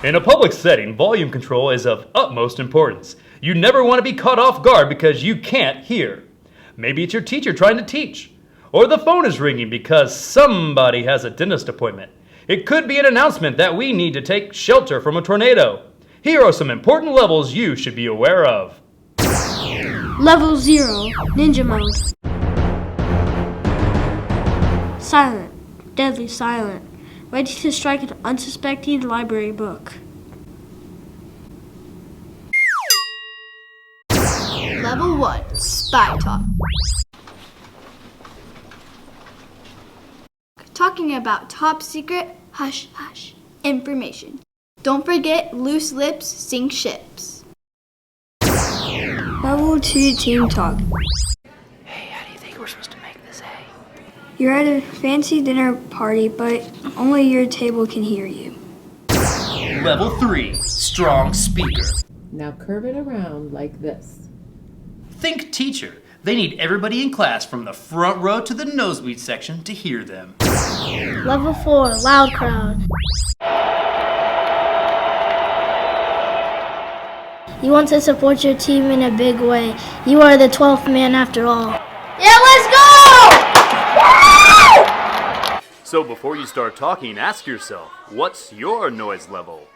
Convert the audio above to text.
In a public setting, volume control is of utmost importance. You never want to be caught off guard because you can't hear. Maybe it's your teacher trying to teach. Or the phone is ringing because somebody has a dentist appointment. It could be an announcement that we need to take shelter from a tornado. Here are some important levels you should be aware of. Level 0, Ninja Mode. Silent, deadly silent, ready to strike an unsuspecting library book. Level 1, Spy Talk. Talking about top secret, hush hush information. Don't forget, loose lips sink ships. Level 2, Team Talk. Hey, how do you think we're supposed to make this hay? You're at a fancy dinner party, but only your table can hear you. Level 3, strong speaker. Now curve it around like this. Think teacher. They need everybody in class from the front row to the nosebleed section to hear them. Level 4, Loud Crowd. You want to support your team in a big way. You are the 12th man after all. Yeah, let's go! So before you start talking, ask yourself, what's your noise level?